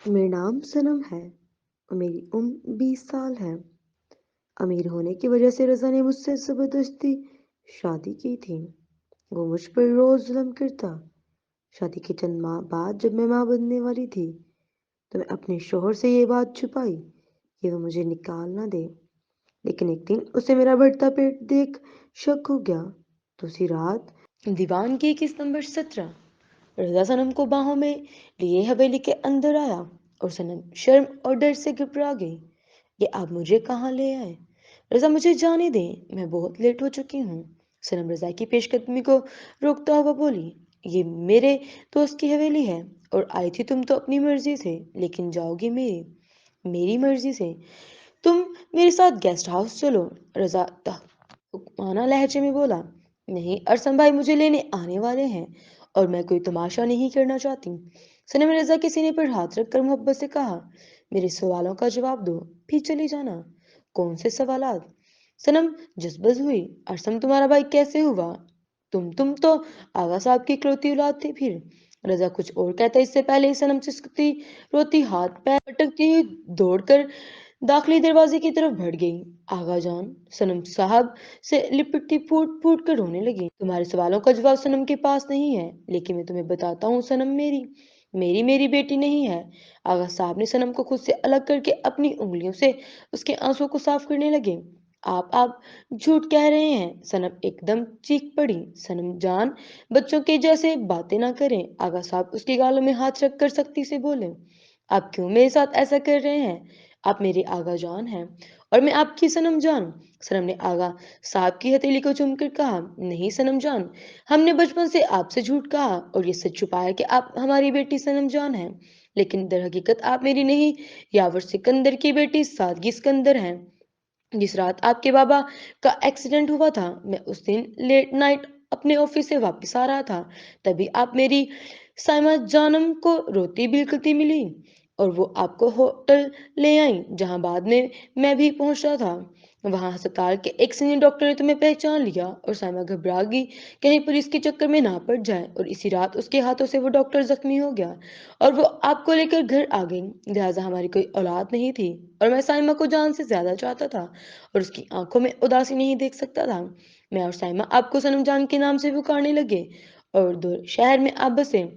मेरा नाम सनम है और मेरी उम्र 20 साल है। अमीर होने की वजह से रज़ा ने मुझसे ज़बरदस्ती शादी की थी। वो मुझ पर रोज़ जुल्म करता। शादी के चंद माह बाद जब मैं माँ बनने वाली थी तो मैं अपने शोहर से ये बात छुपाई कि वो मुझे निकाल ना दे। लेकिन एक दिन उसे मेरा बढ़ता पेट देख शक हो गया। तो उसी रात दीवान की किस्त नंबर 17 रज़ा सनम को बाहों में लिए हवेली के अंदर आया और सनम शर्म और डर से घबरा गई। ये आप मुझे कहाँ ले आए? रज़ा मुझे जाने दें, मैं बहुत लेट हो चुकी हूँ। सनम रज़ा की पेशकदमी को रोकता हुआ बोली, ये मेरे दोस्त की हवेली है और आई थी तुम तो अपनी मर्जी से, लेकिन जाओगी मेरी मेरी मर्जी से। तुम मेरे साथ गेस्ट हाउस चलो। रज़ा हुक्माना लहजे में बोला, नहीं अरसम भाई मुझे लेने आने वाले हैं और मैं कोई तमाशा नहीं करना चाहती। सनम रज़ा के सीने पर हाथ रखकर मोहब्बत से कहा, मेरे सवालों का जवाब दो, फिर चली जाना। कौन से सवालात? सनम जज्बज हुई, अरसम तुम्हारा भाई कैसे हुआ? तुम तो आगा साहब की इकलौती औलाद थे। फिर रज़ा कुछ और कहता इससे पहले ही सनम सिसकती रोती हाथ पैर पटकती हुई दौड़कर दाखिली दरवाजे की तरफ बढ़ गई। आगा जान सनम साहब से लिपटती फूट फूट कर रोने लगी। तुम्हारे सवालों का जवाब सनम के पास नहीं है, लेकिन मैं तुम्हें बताता हूँ सनम मेरी मेरी मेरी बेटी नहीं है। आगा साहब ने सनम को खुद से अलग करके अपनी उंगलियों से उसके आंसुओं को साफ करने लगे। आप झूठ कह रहे हैं। सनम एकदम चीख पड़ी। सनम जान बच्चों के जैसे बातें ना करें। आगा साहब उसके गालों में हाथ रख कर सख्ती से बोले, आप क्यों मेरे साथ ऐसा कर रहे हैं? आप मेरे आगा जान हैं और मैं आपकी सनम जान। सनम ने आगा साहब की हथेली को चूमकर कहा, नहीं सनम जान, हमने बचपन से आपसे झूठ कहा और ये सच छुपाया कि आप हमारी बेटी सनम जान हैं, लेकिन दर हकीकत आप मेरी नहीं, यावर सिकंदर की बेटी सादगी सिकंदर हैं। जिस रात आपके बाबा का एक्सीडेंट हुआ था, मैं उस दिन लेट नाइट अपने ऑफिस से वापस आ रहा था। तभी आप मेरी साइमा जानम को रोती बिलखती मिली और वो आपको होटल ले आई, जहां बाद में मैं भी पहुंच रहा था। वहां अस्पताल के एक सीनियर डॉक्टर ने तुम्हें पहचान लिया और साइमा घबरा गई कहीं पुलिस के चक्कर में ना पड़ जाए, और इसी रात उसके हाथों से वो डॉक्टर जख्मी हो गया और वो आपको लेकर घर आ गई। लिहाजा हमारी कोई औलाद नहीं थी और मैं साइमा को जान से ज्यादा चाहता था और उसकी आंखों में उदासी नहीं देख सकता था। मैं और साइमा आपको सनम जान के नाम से पुकारने लगे और दो शहर में आप बसे।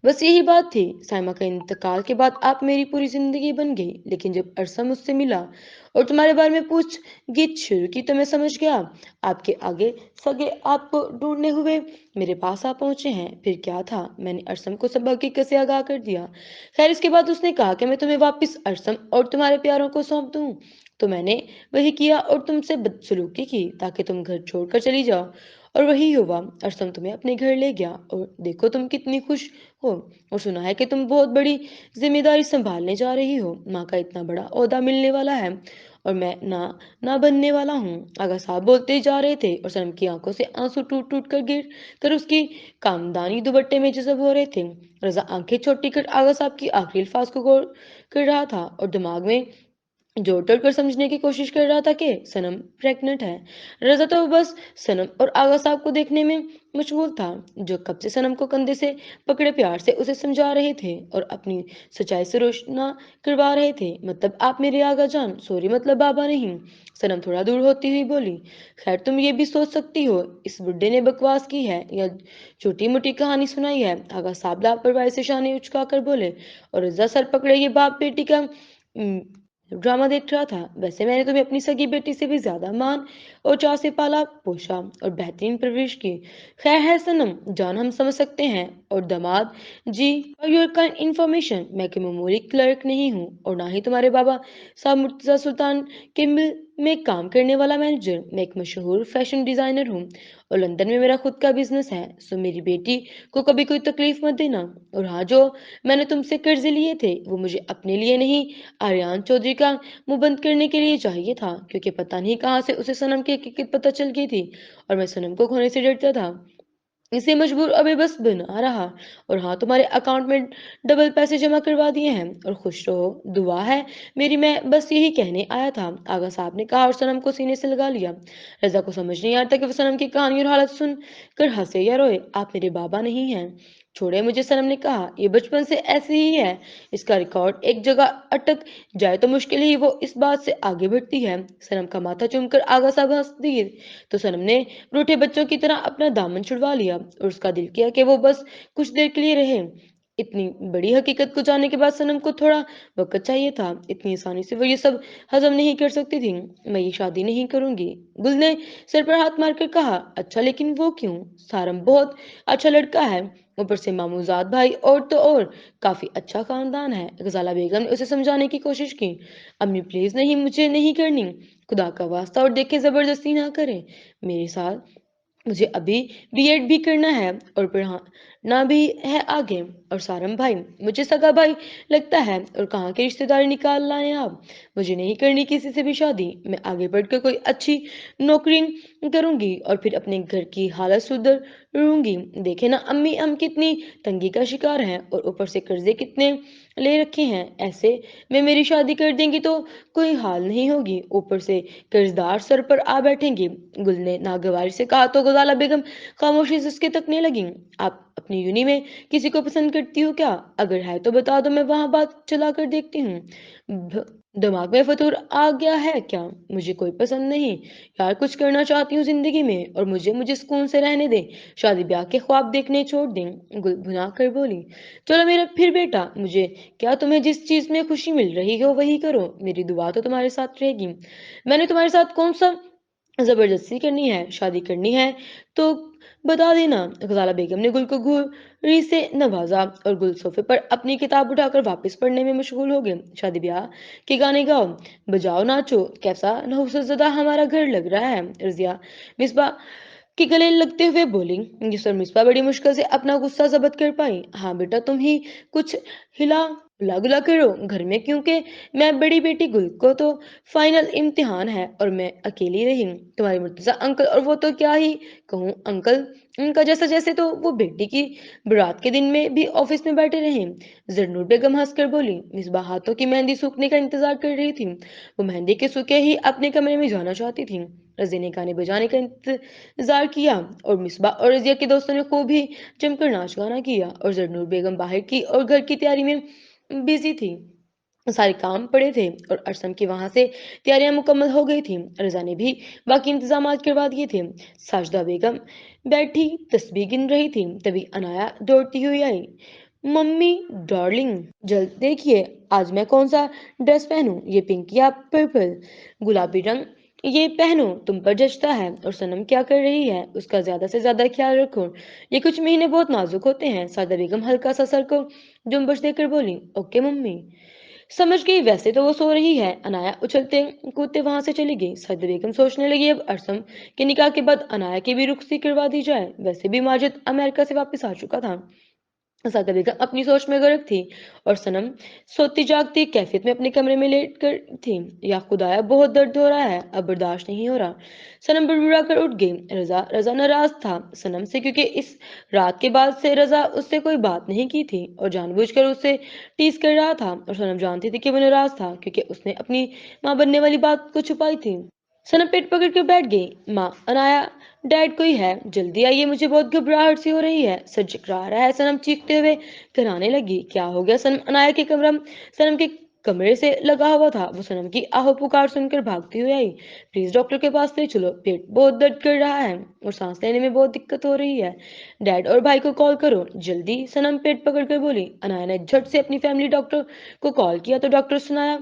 बस यही बात थी। साइमा का इंतकाल के बाद आप मेरी पूरी जिंदगी बन गई, लेकिन जब अरसा मुझसे मिला और तुम्हारे बारे में पूछ गिछ शुरू की तो मैं समझ गया आपके आगे सगे आपको ढूंढने हुए मेरे पास आ पहुंचे हैं। फिर क्या था, मैंने अरसम को सब हकीकत से आगाह कर दिया। खैर इसके बाद उसने कहा कि मैं तुम्हें वापस अरसम और तुम्हारे प्यारों को सौंप दूं, तो मैंने वही किया और तुमसे बदसलूकी की ताकि तुम घर छोड़कर चली जाओ। और वही हुआ, अरसम तुम्हें अपने घर ले गया और देखो तुम कितनी खुश हो, और सुना है कि तुम बहुत बड़ी जिम्मेदारी संभालने जा रही हो। माँ का इतना बड़ा ओहदा मिलने वाला है और मैं ना ना बनने वाला हूँ। आगा साहब बोलते जा रहे थे और सनम की आंखों से आंसू टूट टूट कर गिर कर उसकी कामदानी दुपट्टे में जज़ब हो रहे थे। रजा आंखें छोटी कर आगा साहब की आखिरी अल्फाज को गौर कर रहा था और दिमाग में जोर तोड़ कर समझने की कोशिश कर रहा था कि सनम प्रेग्नेंट है। रजा तो बस सनम और आगा साहब को देखने में मशगूल था, जो कब से सनम को कंधे से पकड़े प्यार से उसे समझा रहे थे और अपनी सच्चाई से रोशना करवा रहे थे। मतलब आप मेरे आगा जान, सॉरी मतलब बाबा नहीं। सनम थोड़ा दूर होती हुई बोली, खैर तुम ये भी सोच सकती हो इस बुड्ढे ने बकवास की है या छोटी मोटी कहानी सुनाई है। आगा साहब लापरवाही से शाने उचका कर बोले और रजा सर पकड़े ये बाप बेटी का ड्रामा देख रहा था। वैसे मैंने तुम्हें अपनी सगी बेटी से भी ज्यादा मान और चाह से पाला पोषा और बेहतरीन परवरिश की। खैर है सनम जान, हम समझ सकते हैं। और दामाद जी, योर काइंड इंफॉर्मेशन, मैं कोई मामूली क्लर्क नहीं हूँ और ना ही तुम्हारे बाबा साहब मुर्तजा सुल्तान के मिल में काम करने वाला मैनेजर। मैं एक मशहूर फैशन डिजाइनर हूँ और लंदन में मेरा खुद का बिजनेस है। सो मेरी बेटी को कभी कोई तकलीफ मत देना। और हाँ, जो मैंने तुमसे कर्जे लिए थे वो मुझे अपने लिए नहीं, आर्यन चौधरी का मुंह बंद करने के लिए चाहिए था, क्योंकि पता नहीं कहाँ से उसे सनम की हकीकत पता चल गई थी और मैं सनम को खोने से डरता था। इसे मजबूर अबे बस बना रहा। और हाँ, तुम्हारे अकाउंट में डबल पैसे जमा करवा दिए हैं और खुश रहो, दुआ है मेरी। मैं बस यही कहने आया था, आगा साहब ने कहा और सनम को सीने से लगा लिया। रजा को समझ नहीं आता कि वो सनम की कहानी और हालत सुन कर हंसे या रोए। आप मेरे बाबा नहीं हैं, छोड़े मुझे, सनम ने कहा, ये बचपन से ऐसे ही है। इसका रिकॉर्ड एक जगह अटक जाए तो मुश्किल ही वो इस बात से आगे बढ़ती है। सनम का माथा चूमकर आगा सागा हंस दी तो सनम ने रूठे बच्चों की तरह अपना दामन छुड़वा लिया और उसका दिल किया कि वो बस कुछ देर के लिए रहे। इतनी बड़ी हकीकत को जानने के बाद सनम को थोड़ा वक्त चाहिए था। इतनी आसानी से वो ये सब हजम नहीं कर सकती थी। मैं ये शादी नहीं करूंगी, गुल ने सर पर हाथ मारकर कहा। अच्छा, लेकिन वो क्यों? सारम बहुत अच्छा लड़का है, ऊपर से मामूजाद भाई, और तो और काफी अच्छा खानदान है। गजाला बेगम ने उसे समझाने की कोशिश की। अम्मी प्लीज नहीं, मुझे नहीं करनी, खुदा का वास्ता, और देखे जबरदस्ती ना करें मेरे साथ। मुझे अभी बीएड भी करना है और पढ़ाना भी है आगे। और सारम भाई मुझे सगा भाई लगता है, और कहाँ के रिश्तेदार निकाल लाए आप। मुझे नहीं करनी किसी से भी शादी। मैं आगे बढ़कर कोई अच्छी नौकरी करूंगी और फिर अपने घर की हालत सुधरूंगी। देखे ना अम्मी, हम कितनी तंगी का शिकार हैं और ऊपर से कर्जे कितने ले रखे हैं। ऐसे में मेरी शादी कर देंगी तो कोई हाल नहीं होगी, ऊपर से कर्जदार सर पर आ बैठेंगे। गुल ने नागवारी से कहा तो गजाला बेगम खामोशी से उसके तकने लगी। आप अपनी यूनी में किसी को पसंद करती हो क्या? अगर है तो बता दो, मैं वहां बात चला कर देखती हूँ। दिमाग में फतूर आ गया है क्या? मुझे कोई पसंद नहीं यार, कुछ करना चाहती हूँ जिंदगी में, और मुझे मुझे सुकून से रहने दे। शादी ब्याह के ख्वाब देखने छोड़ दें। गुल भुना कर बोली। चलो मेरा फिर बेटा, मुझे क्या, तुम्हें जिस चीज में खुशी मिल रही हो वही करो, मेरी दुआ तो तुम्हारे साथ रहेगी। मैंने तुम्हारे साथ कौन सा जबरदस्ती करनी है? शादी करनी है तो बता देना। गजाला बेगम ने गुल को घूरी से नवाजा और गुल सोफे पर अपनी किताब उठाकर वापस पढ़ने में मशगूल हो गए। शादी ब्याह के गाने गाओ, बजाओ, नाचो, कैसा नहुसजदा हमारा घर लग रहा है। रजिया मिसबा के गले लगते हुए बोली, जिस पर मिसबा बड़ी मुश्किल से अपना गुस्सा जब्त कर पाई। हाँ बेटा, तुम ही कुछ हिला गुला गुला करो घर में, क्योंकि मैं बड़ी बेटी गुल को तो फाइनल इम्तिहान है और मैं अकेली रही। तुम्हारे मुर्तजा अंकल, और वो तो क्या ही कहूँ अंकल, उनका जैसा जैसे तो वो बेटी की बारात के दिन में भी ऑफिस में बैठे रहे। जरनूर बेगम हंसकर बोली। मिसबा हाथों की मेहंदी सूखने का इंतजार कर रही थी। वो मेहंदी के सूखे ही अपने कमरे में जाना चाहती थी। रजी ने गाने बजाने का इंतजार किया और मिसबा और रजिया के दोस्तों ने खूब ही जमकर नाच गाना किया, और जरनूर बेगम बाहर की और घर की तैयारी में बिजी थी। सारे काम पड़े थे और अरसम की वहां से तैयारियां मुकम्मल हो गई थी। रजा ने भी बाकी इंतजाम करवा दिए थे। साजदा बेगम बैठी तस्बीह गिन रही थी, तभी अनाया दौड़ती हुई आई। मम्मी डार्लिंग, जल्द देखिए आज मैं कौन सा ड्रेस पहनूं, ये पिंक या पर्पल? गुलाबी रंग ये पहनो, तुम पर जचता है। और सनम क्या कर रही है, उसका ज्यादा से ज्यादा ख्याल रखो, ये कुछ महीने बहुत नाजुक होते हैं। सादा बेगम हल्का सा सर को जुम्बश देकर बोली। ओके मम्मी, समझ गई। वैसे तो वो सो रही है। अनाया उछलते कूदते वहां से चली गई। सद बेगम सोचने लगी, अब अरसम के निकाह के बाद अनाया की भी रुखसती करवा दी जाए। वैसे भी माजिद अमेरिका से वापस आ चुका था। सादा बेगम अपनी सोच में गर्क थी और सनम सोती जागती कैफियत में अपने कमरे में लेट कर थी। या खुदाया, बहुत दर्द हो रहा है, अब बर्दाश्त नहीं हो रहा। सनम बड़बड़ा कर उठ गई। रजा रजा नाराज था सनम से, क्योंकि इस रात के बाद से रजा उससे कोई बात नहीं की थी और जानबूझकर उससे टीस कर रहा था। और सनम जानती थी कि वो नाराज था क्योंकि उसने अपनी माँ बनने वाली बात को छुपाई थी। सनम पेट पकड़ कर बैठ गई। माँ, अनाया डैड कोई है, जल्दी आइए, मुझे बहुत घबराहट सी हो रही है, सर चकरा रहा है। सनम चीखते हुए कराने लगी। क्या हो गया? सनम अनाया के कमरा सनम के कमरे से लगा हुआ था। वो सनम की आहो पुकार सुनकर भागती हुई आई। प्लीज डॉक्टर के पास ले चलो, पेट बहुत दर्द कर रहा है और सांस लेने में बहुत दिक्कत हो रही है। डैड और भाई को कॉल करो जल्दी, सनम पेट पकड़कर बोली। अनाया ने झट से अपनी फैमिली डॉक्टर को कॉल किया तो डॉक्टर सुनाया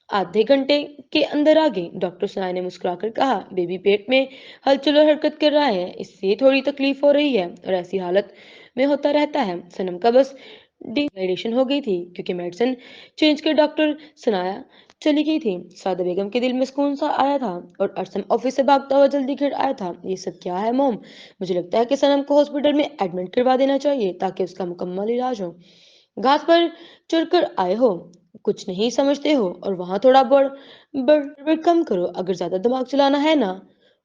आधे घंटे के अंदर आ गई। डॉक्टर सुनाई ने मुस्कुराकर कहा, बेबी पेट में हलचल और हरकत कर रहा है, इससे थोड़ी तकलीफ हो रही है और ऐसी हालत में होता रहता है। सनम का बस डिहाइड्रेशन हो गई थी क्योंकि मेडिसिन चेंज कर डॉक्टर सुनाया चली गई थी। सादा बेगम के दिल में सुकून सा आया था और अरसम ऑफिस से भागता हुआ जल्दी घर आया था। ये सब क्या है मोम? मुझे लगता है कि सनम को हॉस्पिटल में एडमिट करवा देना चाहिए ताकि उसका मुकम्मल इलाज हो। घास पर चढ़कर आए हो, कुछ नहीं समझते हो, और वहां थोड़ा बड़ कम करो। अगर ज्यादा दिमाग चलाना है ना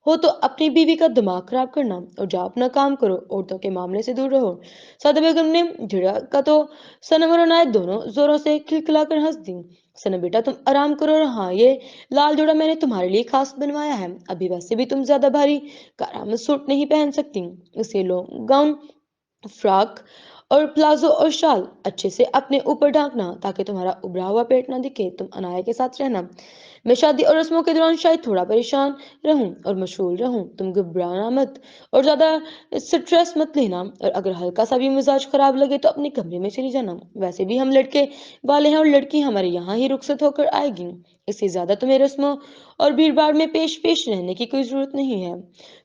हो तो अपनी बीवी का दिमाग खराब करना और जा अपना काम करो, औरतों के मामले से दूर रहो। सादा बेगम ने झिड़का तो सनम और अनायत दोनों जोरों से खिलखिलाकर हंस दी। सनम बेटा, तुम आराम करो, और हाँ, ये लाल जोड़ा मैंने तुम्हारे लिए खास बनवाया है। अभी वैसे भी तुम ज्यादा भारी कारामत सूट नहीं पहन सकती, इसे लो गाउन, फ्रॉक और प्लाजो और शाल अच्छे से अपने ऊपर ढांकना ताकि तुम्हारा उभरा हुआ पेट ना दिखे। तुम अनाया के साथ रहना। मैं शादी और रस्मों के दौरान शायद थोड़ा परेशान रहूं और मशगूल रहूं। तुम घबराना मत और ज्यादा स्ट्रेस मत लेना, और अगर हल्का सा भी मिजाज खराब लगे तो अपने कमरे में चली जाना। वैसे भी हम लड़के वाले हैं और लड़की हमारे यहाँ ही रुखसत होकर आएगी। इससे ज्यादा तुम्हें रस्मों और भीड़ भाड़ में पेश पेश रहने की कोई जरूरत नहीं है।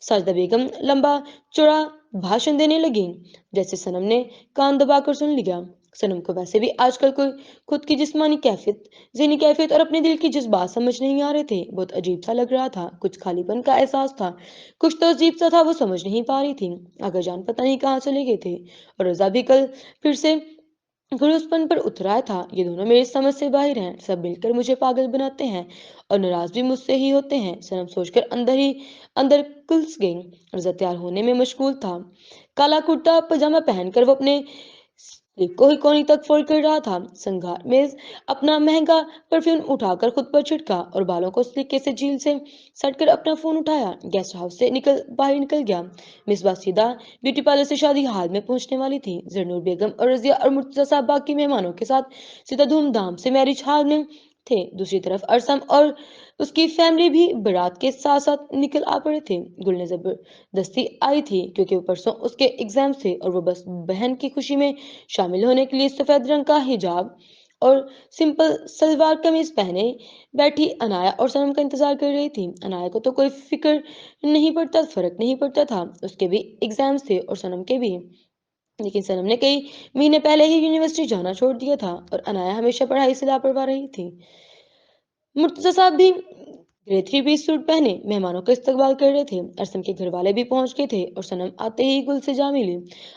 साजदा बेगम लंबा चौड़ा भाषण देने लगी, जैसे सनम ने कान दबाकर सुन लिया। सनम को वैसे भी आजकल कोई खुद की जिस्मानी कैफियत, ज़हनी कैफियत और अपने दिल की जज्बात समझ नहीं आ रहे थे। बहुत अजीब सा लग रहा था, कुछ खालीपन का एहसास था। कुछ तो अजीब सा था, वो समझ नहीं पा रही थी। अगर जान पता नहीं कहाँ चले गए थे, और रजा भी कल फिर से गुरुस्पन पर उतरा था। ये दोनों मेरी समझ से बाहर हैं, सब मिलकर मुझे पागल बनाते हैं और नाराज भी मुझसे ही होते हैं। सनम सोचकर अंदर ही अंदर कुल्स गई। रजा तैयार होने में मशगूल था। काला कुर्ता पजामा पहनकर वो अपने स्लीप को ही कोनी तक फोल्ड कर रहा था। संगार में अपना महंगा परफ्यूम उठाकर खुद पर छिड़का और बालों को सलीके से झील से सटकर अपना फोन उठाया। गेस्ट हाउस से बाहर निकल गया। मिसबा सीधा ब्यूटी पार्लर से शादी हाल में पहुंचने वाली थी। जरनूर बेगम और रजिया और मुर्तजा साहब बाकी मेहमानों के साथ सीधा धूमधाम से मैरिज हाल में थे। दूसरी तरफ अरसम और उसकी फैमिली भी बारात के साथ साथ निकल आ पड़े थे। गुल ने जबरदस्ती आई थी क्योंकि वो परसों उसके एग्जाम थे और वो बस बहन की खुशी में शामिल होने के लिए सफेद रंग का हिजाब और सिंपल सलवार कमीज पहने बैठी अनाया और सनम का इंतजार कर रही थी। अनाया को तो कोई फिक्र नहीं पड़ता, फर्क नहीं पड़ता था। उसके भी एग्जाम्स थे और सनम के भी। लेकिन सनम ने कई महीने पहले ही यूनिवर्सिटी जाना छोड़ दिया था और अनाया हमेशा पढ़ाई से लापरवाह रही थी। मुर्तजा साहब भी ग्रे थ्री पीस सूट पहने मेहमानों का इस्तकबाल कर रहे थे। अरसम के घर वाले भी पहुंच गए थे और सनम आते ही गुल से जा मिली।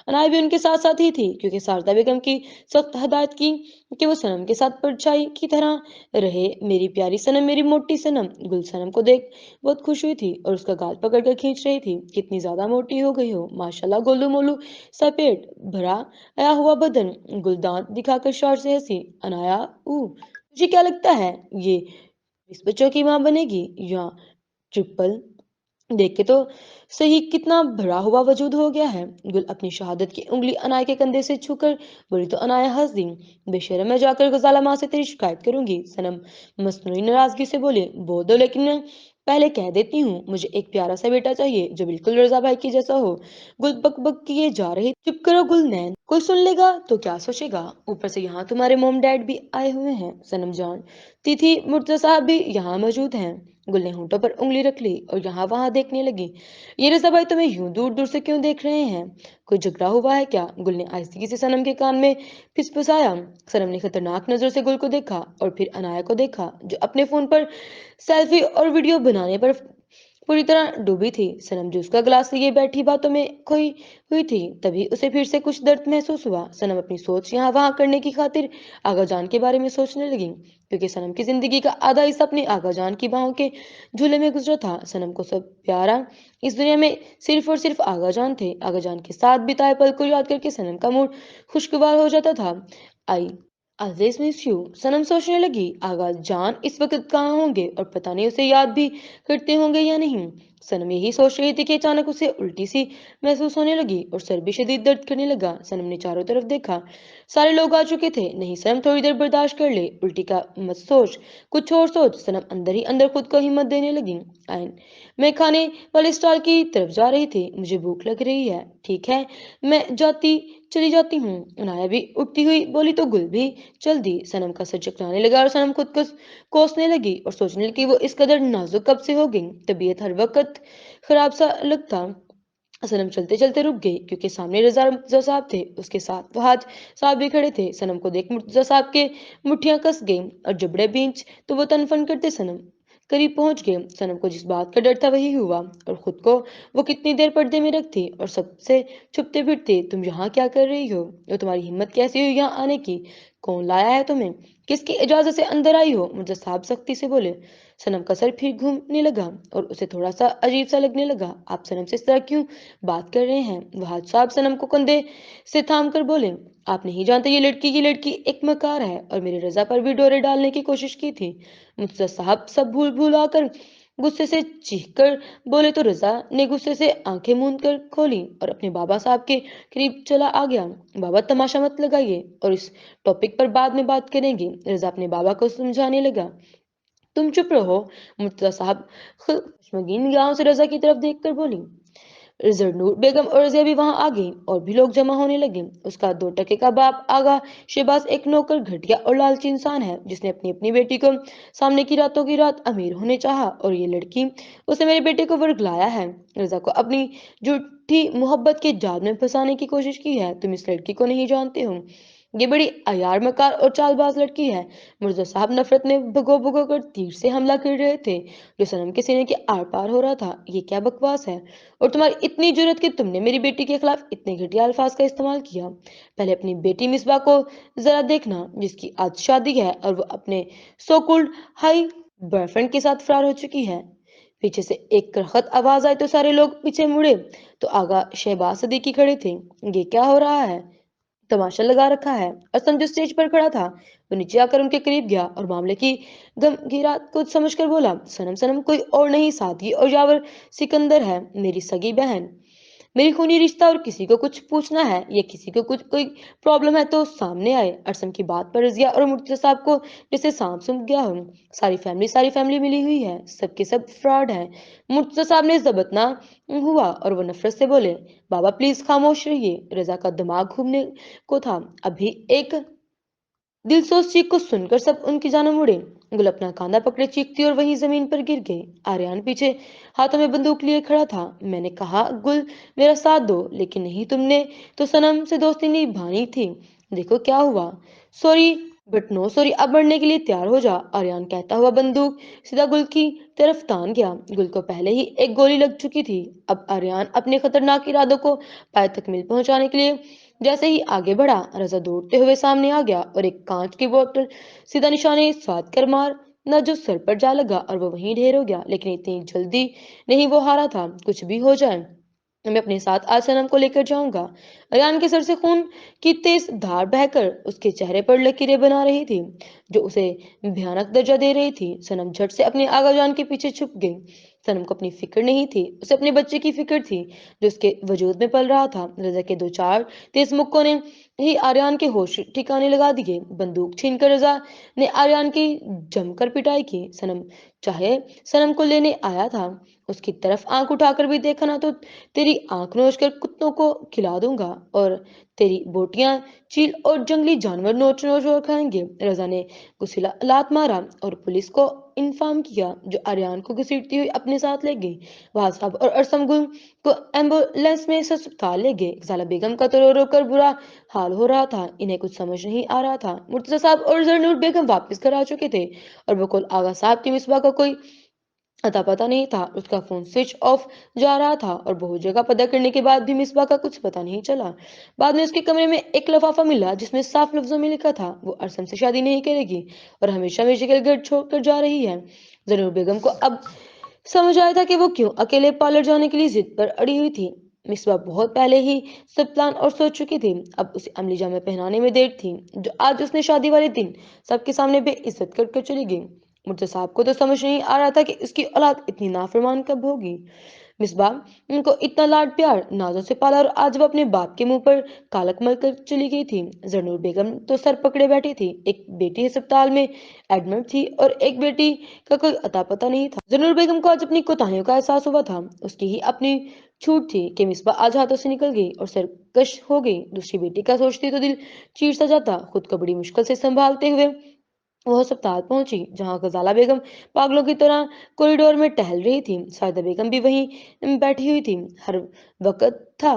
अनाया भी उनके साथ साथ ही थी क्योंकि शारदा बेगम की सख्त हदायत की कि वो सनम के साथ परछाई की तरह रहे। मेरी प्यारी सनम, मेरी मोटी सनम। गुल सनम को देख बहुत खुश हुई थी और उसका गाल पकड़कर खींच रही थी। कितनी ज्यादा मोटी हो गई हो माशाल्लाह, गोलू मोलू सा पेट, भरा आया हुआ बदन। गुल दांत दिखाकर शौर से हंसी। अनाया, तुझे क्या लगता है ये इस बच्चों की माँ बनेगी या ट्रिपल? देख के तो सही कितना भरा हुआ वजूद हो गया है। गुल अपनी शहादत की उंगली अनाया के कंधे से छूकर बोली तो अनाया हंस दी। बेशर्म, मैं जाकर गजाला माँ से तेरी शिकायत करूंगी। सनम मसनूई नाराजगी से बोले, बोल दो, लेकिन मैं पहले कह देती हूँ मुझे एक प्यारा सा बेटा चाहिए जो बिल्कुल रजा भाई की जैसा हो। गुल बक बक किए जा रही। चुप करो गुलनैन, कोई सुन लेगा तो क्या सोचेगा। ऊपर से यहाँ तुम्हारे मोम डैड भी आए हुए हैं। सनम जान तिथि मुर्तजा साहब भी यहाँ मौजूद हैं। गुल ने होंठों पर उंगली रख ली और यहाँ वहां देखने लगी। ये रजा भाई तुम्हें यूं दूर दूर से क्यों देख रहे हैं? कोई झगड़ा हुआ है क्या? गुल ने आहिस्ती से सनम के कान में फिसफिसाया। सनम ने खतरनाक नजर से गुल को देखा और फिर अनाया को देखा जो अपने फोन पर सेल्फी और वीडियो बनाने पर पूरी तरह डूबी थी। सनम जो उसका गिलास लिए बैठी बातों में खोई हुई थी। तभी उसे फिर से कुछ दर्द महसूस हुआ। सनम अपनी सोच यहाँ वहां करने की खातिर आगाजान के बारे में सोचने लगी, क्योंकि सनम की जिंदगी का आधा हिस्सा अपनी आगाजान की बाहों के झूले में गुजरा था। सनम को सब प्यारा इस दुनिया में सिर्फ और सिर्फ आगाजान थे। आगाजान के साथ बिताए पल को याद करके सनम का मूड खुशगवार हो जाता था। आई ऑलवेज मिस यू, सनम सोचने लगी। आगा जान इस वक्त कहाँ होंगे और पता नहीं उसे याद भी करते होंगे या नहीं। सनम यही सोच रही थी कि अचानक उसे उल्टी सी महसूस होने लगी और सर भी शदीद दर्द करने लगा। सनम ने चारों तरफ देखा, सारे लोग आ चुके थे। नहीं सनम, थोड़ी देर बर्दाश्त कर ले, उल्टी का मत सोच, कुछ और सोच। सनम अंदर ही अंदर खुद को हिम्मत देने लगी। आइन मैं खाने वाले स्टॉल की तरफ जा रही थी, मुझे भूख लग रही है। ठीक है, मैं चली जाती हूँ। अनाया भी उठती हुई बोली तो गुल भी चल दी। सनम का सर चकराने लगा और सनम खुद को कोसने लगी और सोचने लगी वो इस कदर नाजुक कब से हो गई। तबीयत हर वक्त खराब सा लगता। सनम चलते चलते रुक गई क्योंकि सामने रजा मुर्तजा साहब थे, उसके साथ फहाद साहब भी खड़े थे। सनम को देख मुर्तजा साहब के मुठ्ठियां कस गई और जबड़े बींच तो वो तनफन करते सनम करीब पहुंच गए। सनम को जिस बात का डर था वही हुआ, और खुद को वो कितनी देर पर्दे में रखती और सबसे छुपते फिरते। तुम यहाँ क्या कर रही हो? और तुम्हारी हिम्मत कैसी हुई यहाँ आने की? कौन लाया है तुम्हें? किसकी इजाजत से अंदर आई हो? मुर्तजा साहब सख्ती से बोले। सनम का सर फिर घूमने लगा और उसे थोड़ा सा अजीब सा लगने लगा। आप सनम से इस तरह क्यों बात कर रहे हैं? वहाद साहब सनम को कंधे से थाम कर बोले, आप नहीं जानते ये लड़की एक मकार है और मेरी रजा पर भी डोरे डालने की कोशिश की थी। मुर्तजा साहब सब भूल भूल आकर गुस्से से चीख कर बोले तो रजा ने गुस्से से आंखें मूंद कर खोली और अपने बाबा साहब के करीब चला आ गया। बाबा, तमाशा मत लगाइए और इस टॉपिक पर बाद में बात करेंगे। रजा अपने बाबा को समझाने लगा। तुम चुप रहो। मुर्तजा साहब खशमगीन निगाहों से रजा की तरफ देखकर बोली। जरनूर बेगम और रजिया भी वहां आ गई और भी लोग जमा होने लगे। उसका 2 टके का बाप आगा शहबाज एक नौकर, घटिया और लालची इंसान है जिसने अपनी अपनी बेटी को सामने की रातों की रात अमीर होने चाहा और ये लड़की उसने मेरे बेटे को वर्गलाया है। रजा को अपनी झूठी मोहब्बत के जाल में फंसाने की कोशिश की है। तुम इस लड़की को नहीं जानते हो। ये बड़ी अयार मकार और चालबाज लड़की है। मिर्जा साहब नफरत में भगो भगो कर तीर से हमला कर रहे थे जो सनम के सीने के आर पार हो रहा था। ये क्या बकवास है? और तुम्हारी इतनी जरूरत कि तुमने मेरी बेटी के खिलाफ इतने घटिया अल्फाज का इस्तेमाल किया। पहले अपनी बेटी मिसबा को जरा देखना, जिसकी आज शादी है और वो अपने सो कॉल्ड हाई बॉयफ्रेंड के साथ फरार हो चुकी है। पीछे से एक करखत आवाज आई तो सारे लोग पीछे मुड़े तो आगा शहबाज सदीकी खड़े थे। ये क्या हो रहा है? तमाशा लगा रखा है। असम जो स्टेज पर खड़ा था वो नीचे आकर उनके करीब गया और मामले की गंभीरता को समझकर बोला, सनम सनम कोई और नहीं, सादगी और यावर सिकंदर है, मेरी सगी बहन। मेरी खूनी रिश्ता और किसी को कुछ पूछना है या किसी को कुछ कोई प्रॉब्लम है तो सामने आए। अरसम की बात पर रजिया और मुर्तजा साहब को जैसे सांप सूंघ गया हो। सारी फैमिली मिली हुई है, सबके सब फ्रॉड है। मुर्तजा साहब ने जबतना हुआ और वो नफरत से बोले, बाबा प्लीज खामोश रहिए। रजा का दिमाग घूमने को था। अभी एक दिलसोज चीख को सुनकर सब उनकी जानब मुड़े। गुल अपना कांधा पकड़े चीखती और वहीं जमीन पर गिर गई। आर्यन पीछे हाथों में बंदूक लिए खड़ा था। मैंने कहा गुल मेरा साथ दो, लेकिन नहीं, तुमने तो सनम से दोस्ती निभानी थी। देखो क्या हुआ। सॉरी बट नो सॉरी, अब मरने के लिए तैयार हो जा। आर्यन कहता हुआ बंदूक सीधा गुल की तरफ तान गया। गुल को पहले ही एक गोली लग चुकी थी। अब आर्यन अपने खतरनाक इरादों को पाए तक मिल पहुंचाने के लिए जैसे ही आगे बढ़ा, रजा दौड़ते हुए सामने आ गया और एक कांच की बोतल सीधा निशाने स्वाद कर मार न जो सर पर जा लगा और वो वहीं ढेर हो गया। लेकिन इतनी जल्दी नहीं, वो हारा था। कुछ भी हो जाए मैं अपने साथ आज सनम को लेकर जाऊंगा। अयान के सर से खून की तेज धार बहकर उसके चेहरे पर लकीरें बना रही थी जो उसे भयानक दर्जा दे रही थी। सनम झट से अपने आगा जान के पीछे छुप गई। सनम को अपनी फिक्र नहीं थी, उसे अपने बच्चे की फिक्र थी जो उसके वजूद में पल रहा था। रजा के 2-4 तेज मुक्कों ने ही आर्यन के होश ठिकाने लगा दिए। बंदूक छीनकर रजा ने आर्यन की जमकर पिटाई की। सनम चाहे सनम को लेने आया था, उसकी तरफ आंख उठाकर भी देखा ना तो तेरी आंख नोच कर कुत्तों को खिला दूंगा और तेरी बोटियां चील और जंगली जानवर नोच नोच कर खाएंगे। रजा ने गुस्सीला लात मारा और पुलिस को इन्फॉर्म किया जो आर्यन को घसीटती हुई अपने साथ ले गई। वहां साहब और अरसम गुल को एम्बुलेंस में से अस्पताल ले गए। साला बेगम का तो रो रो कर बुरा हाल हो रहा था। इन्हें कुछ समझ नहीं आ रहा था। मुर्तजा साहब और जरनूर बेगम वापस घर आ चुके थे और बकुल आगा साहब की मिसबा का कोई अता पता नहीं था। उसका फोन स्विच ऑफ जा रहा था और बहुत जगह पता करने के बाद भी मिसबा का कुछ पता नहीं चला। बाद में उसके कमरे में एक लिफाफा मिला जिसमें साफ लफ्जों में लिखा था वो अरसम से शादी नहीं करेगी और हमेशा हमेशा के लिए घर छोड़कर जा रही है। जरूर बेगम को अब समझ आया था कि वो क्यों अकेले पार्लर जाने के लिए जिद पर अड़ी हुई थी। मिसबा बहुत पहले ही सब प्लान और सोच चुकी थी। अब उसे अमली जामे पहनाने में देर थी जो आज उसने शादी वाले दिन सबके सामने बेइज्जत कर चली गई। मुर्तजा साहब को तो समझ नहीं आ रहा था कि उसकी औलाद इतनी नाफरमान कब होगी। मिसबा उनको इतना लाड प्यार नाजों से पाला और आज वो अपने बाप के मुंह पर कालक मल कर चली गई थी। जरनूर बेगम तो सर पकड़े बैठी थी। एक बेटी अस्पताल में एडमिट थी और एक बेटी का कोई अता पता नहीं था। जरनूर बेगम को आज अपनी कोताहियों का एहसास हुआ था। उसकी ही अपनी छूट थी कि मिसबा आज हाथों से निकल गई और सरकश हो गई। दूसरी बेटी का सोचती तो दिल चीर सा जाता। खुद को बड़ी मुश्किल से संभालते हुए वो अस्पताल पहुंची जहां गजाला बेगम पागलों की तरह कॉरिडोर में टहल रही थी। सायदा बेगम भी वहीं बैठी हुई थी। हर वक्त था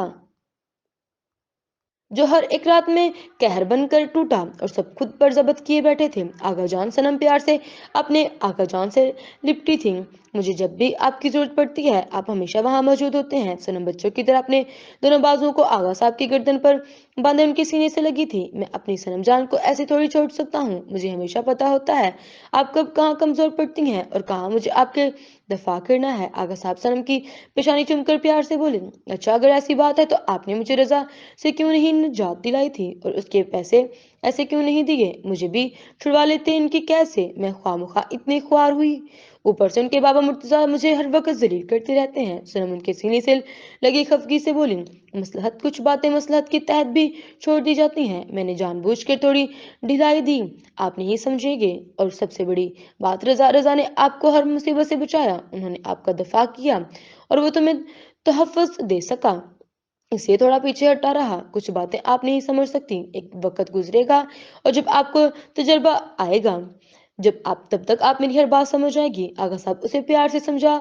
जो हर एक रात में कहर बनकर टूटा और सब खुद पर जब्त किए बैठे थे। आगा जान सनम प्यार से अपने आका जान से लिपटी थी। मुझे जब भी आपकी जरूरत पड़ती है आप हमेशा वहां मौजूद होते हैं। सनम बच्चों की तरह अपने दोनों बाजुओं को आगा साहब की गर्दन पर बांधे उनके सीने से लगी थी। मैं अपनी सनम जान को ऐसे थोड़ी छोड़ सकता हूँ। मुझे हमेशा पता होता है आप कब कहाँ कमजोर पड़ती हैं और कहाँ मुझे आपके दफा करना है। आगा साहब सनम की पेशानी चूमकर प्यार से बोले, अच्छा अगर ऐसी बात है तो आपने मुझे रजा से क्यों नहीं निजात दिलाई थी और उसके पैसे ऐसे क्यों नहीं दिए? मुझे भी छुड़वा लेते इनकी कैसे? मैं ख्वामखा इतनी ख्वार हुई। ऊपर से उनके बाबा मुर्तजा मुझे हर वक्त जलील करते रहते हैं। सनम उनके सीने से लगी खफगी से बोली, मसलहत कुछ बातें मसलहत के तहत भी छोड़ दी जाती हैं। मैंने जानबूझकर थोड़ी ढिलाई दी, आप नहीं समझेंगे। और सबसे बड़ी बात, रजा ने आपको हर मुसीबत से बचाया, उन्होंने आपका दफा किया और वो तुम्हें तहफ़्फ़ुज़ दे सका, इसलिए थोड़ा पीछे हटा रहा। कुछ बातें आप नहीं समझ सकती, एक वक्त गुजरेगा और जब आपको तजर्बा आएगा, जब आप तब तक आप मेरी हर बात समझ आएगी। आगा साहब उसे प्यार से समझा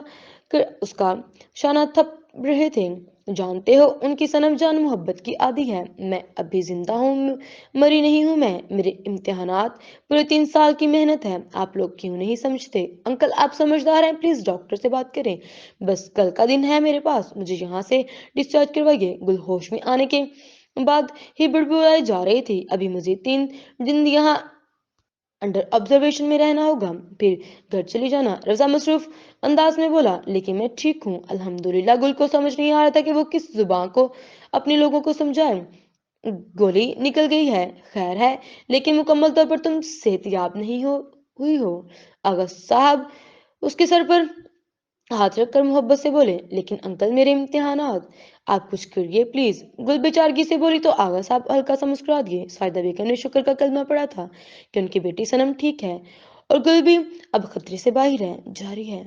कर उसका शाना थप रहे थे। जानते हो, उनकी सनम जान मोहब्बत की आदी है। मैं अभी जिंदा हूँ, मरी नहीं हूँ मैं। मेरे इम्तिहानात पूरे 3 साल की मेहनत है, आप लोग क्यों नहीं समझते? अंकल आप समझदार हैं, प्लीज डॉक्टर से बात करें। बस कल का दिन है मेरे पास, मुझे यहाँ से डिस्चार्ज करवाइए। गुल होश में आने के बाद ही बुड़बुड़ाई जा रही थी। अभी मुझे 3 दिन यहाँ अंडर ऑब्जर्वेशन में रहना होगा, फिर घर चली जाना। रजा मसरूफ अंदाज में बोला, लेकिन मैं ठीक हूँ अल्हम्दुलिल्लाह। गुल को समझ नहीं आ रहा था कि वो किस जुबान को अपने लोगों को समझाए। गोली निकल गई है, खैर है, लेकिन मुकम्मल तौर पर तुम सेहतियाब नहीं हुई हो। आगा साहब उसके सर पर हाथ रखकर मोहब्बत से बोले, लेकिन अंकल मेरे इम्तिहानात, आप कुछ करिए प्लीज। गुल बेचारगी से बोली तो आगा साहब हल्का सा मुस्कुरा दिए। साहिदा बेगम ने शुक्र का कलमा पड़ा था कि उनकी बेटी सनम ठीक है और गुल भी अब खतरे से बाहर है। जारी है।